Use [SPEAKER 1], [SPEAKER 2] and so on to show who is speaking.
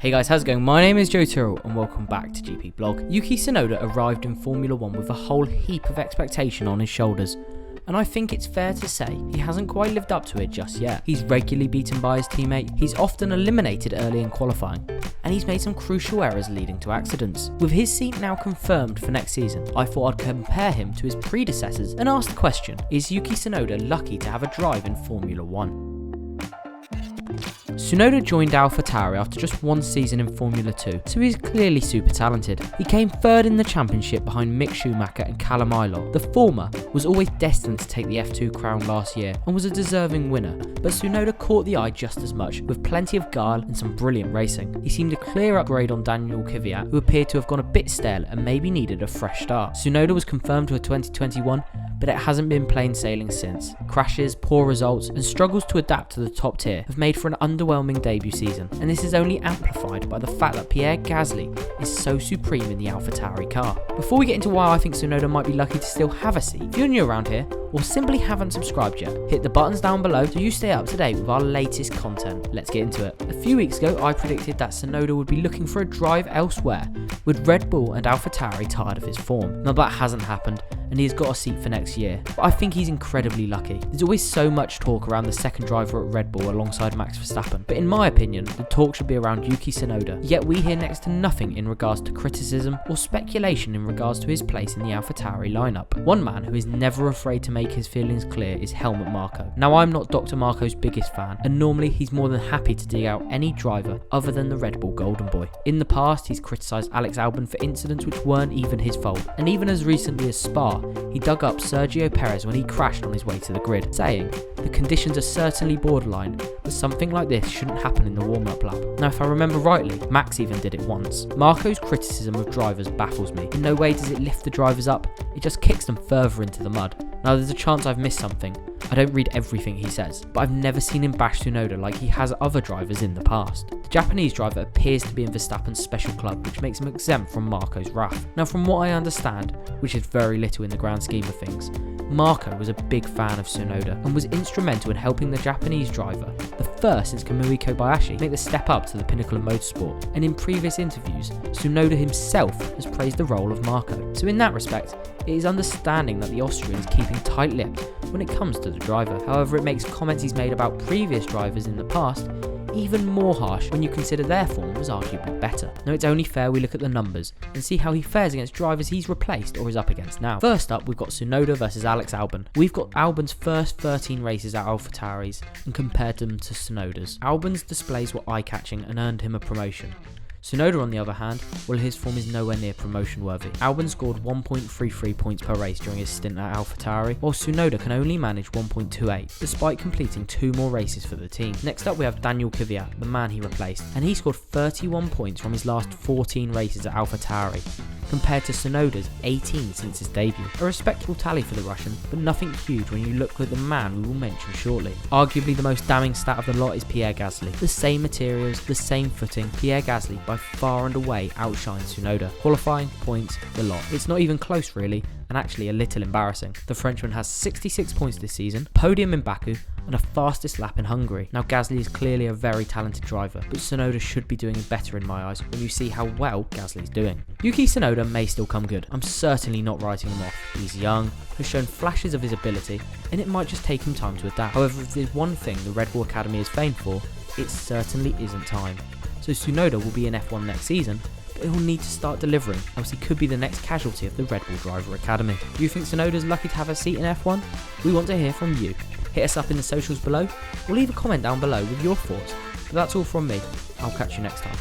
[SPEAKER 1] Hey guys, how's it going? My name is Joe Tyrrell and welcome back to GP Blog. Yuki Tsunoda arrived in Formula 1 with a whole heap of expectation on his shoulders, and I think it's fair to say he hasn't quite lived up to it just yet. He's regularly beaten by his teammate, he's often eliminated early in qualifying, and he's made some crucial errors leading to accidents. With his seat now confirmed for next season, I thought I'd compare him to his predecessors and ask the question, is Yuki Tsunoda lucky to have a drive in Formula 1? Tsunoda joined AlphaTauri after just one season in Formula 2, so he's clearly super talented. He came third in the championship behind Mick Schumacher and Callum Ilott. The former was always destined to take the F2 crown last year and was a deserving winner, but Tsunoda caught the eye just as much, with plenty of guile and some brilliant racing. He seemed a clear upgrade on Daniel Kvyat, who appeared to have gone a bit stale and maybe needed a fresh start. Tsunoda was confirmed for 2021, but it hasn't been plain sailing since. Crashes, poor results, and struggles to adapt to the top tier have made for an underwhelming debut season, and this is only amplified by the fact that Pierre Gasly is so supreme in the AlphaTauri car. Before we get into why I think Tsunoda might be lucky to still have a seat, if you're new around here, or simply haven't subscribed yet, hit the buttons down below so you stay up to date with our latest content. Let's get into it. A few weeks ago, I predicted that Tsunoda would be looking for a drive elsewhere, with Red Bull and AlphaTauri tired of his form. Now that hasn't happened, and he's got a seat for next year, but I think he's incredibly lucky. There's always so much talk around the second driver at Red Bull alongside Max Verstappen, but in my opinion, the talk should be around Yuki Tsunoda, yet we hear next to nothing in regards to criticism or speculation in regards to his place in the AlphaTauri lineup. One man who is never afraid to make his feelings clear is Helmut Marko. Now I'm not Dr. Marko's biggest fan, and normally he's more than happy to dig out any driver other than the Red Bull Golden Boy. In the past, he's criticised Alex Alban for incidents which weren't even his fault, and even as recently as Spa, he dug up Sergio Perez when he crashed on his way to the grid, saying, "The conditions are certainly borderline, but something like this shouldn't happen in the warm-up lap." Now if I remember rightly, Max even did it once. Marko's criticism of drivers baffles me. In no way does it lift the drivers up, it just kicks them further into the mud. Now there's a chance I've missed something. I don't read everything he says, but I've never seen him bash Tsunoda like he has other drivers in the past. The Japanese driver appears to be in Verstappen's special club, which makes him exempt from Marko's wrath. Now from what I understand, which is very little in the grand scheme of things, Marko was a big fan of Tsunoda and was instrumental in helping the Japanese driver, the first since Kamui Kobayashi, make the step up to the pinnacle of motorsport. And in previous interviews, Tsunoda himself has praised the role of Marko. So in that respect, it is understanding that the Austrian is keeping tight-lipped when it comes to the driver. However, it makes comments he's made about previous drivers in the past even more harsh when you consider their form was arguably better. Now it's only fair we look at the numbers and see how he fares against drivers he's replaced or is up against now. First up, we've got Tsunoda versus Alex Alban. We've got Alban's first 13 races at AlphaTauri's and compared them to Tsunoda's. Alban's displays were eye-catching and earned him a promotion. Tsunoda, on the other hand, well, his form is nowhere near promotion worthy. Alban scored 1.33 points per race during his stint at AlphaTauri, while Tsunoda can only manage 1.28, despite completing 2 more races for the team. Next up we have Daniel Kvyat, the man he replaced, and he scored 31 points from his last 14 races at AlphaTauri, compared to Tsunoda's 18 since his debut. A respectable tally for the Russian, but nothing huge when you look at the man we will mention shortly. Arguably the most damning stat of the lot is Pierre Gasly. The same materials, the same footing, Pierre Gasly by far and away outshines Tsunoda. Qualifying, points, the lot. It's not even close really, and actually a little embarrassing. The Frenchman has 66 points this season, podium in Baku, and a fastest lap in Hungary. Now Gasly is clearly a very talented driver, but Tsunoda should be doing better in my eyes when you see how well Gasly's doing. Yuki Tsunoda may still come good. I'm certainly not writing him off. He's young, has shown flashes of his ability, and it might just take him time to adapt. However, if there's one thing the Red Bull Academy is famed for, it certainly isn't time. So Tsunoda will be in F1 next season, but he'll need to start delivering, else he could be the next casualty of the Red Bull Driver Academy. Do you think Tsunoda's lucky to have a seat in F1? We want to hear from you. Hit us up in the socials below, or leave a comment down below with your thoughts. But that's all from me. I'll catch you next time.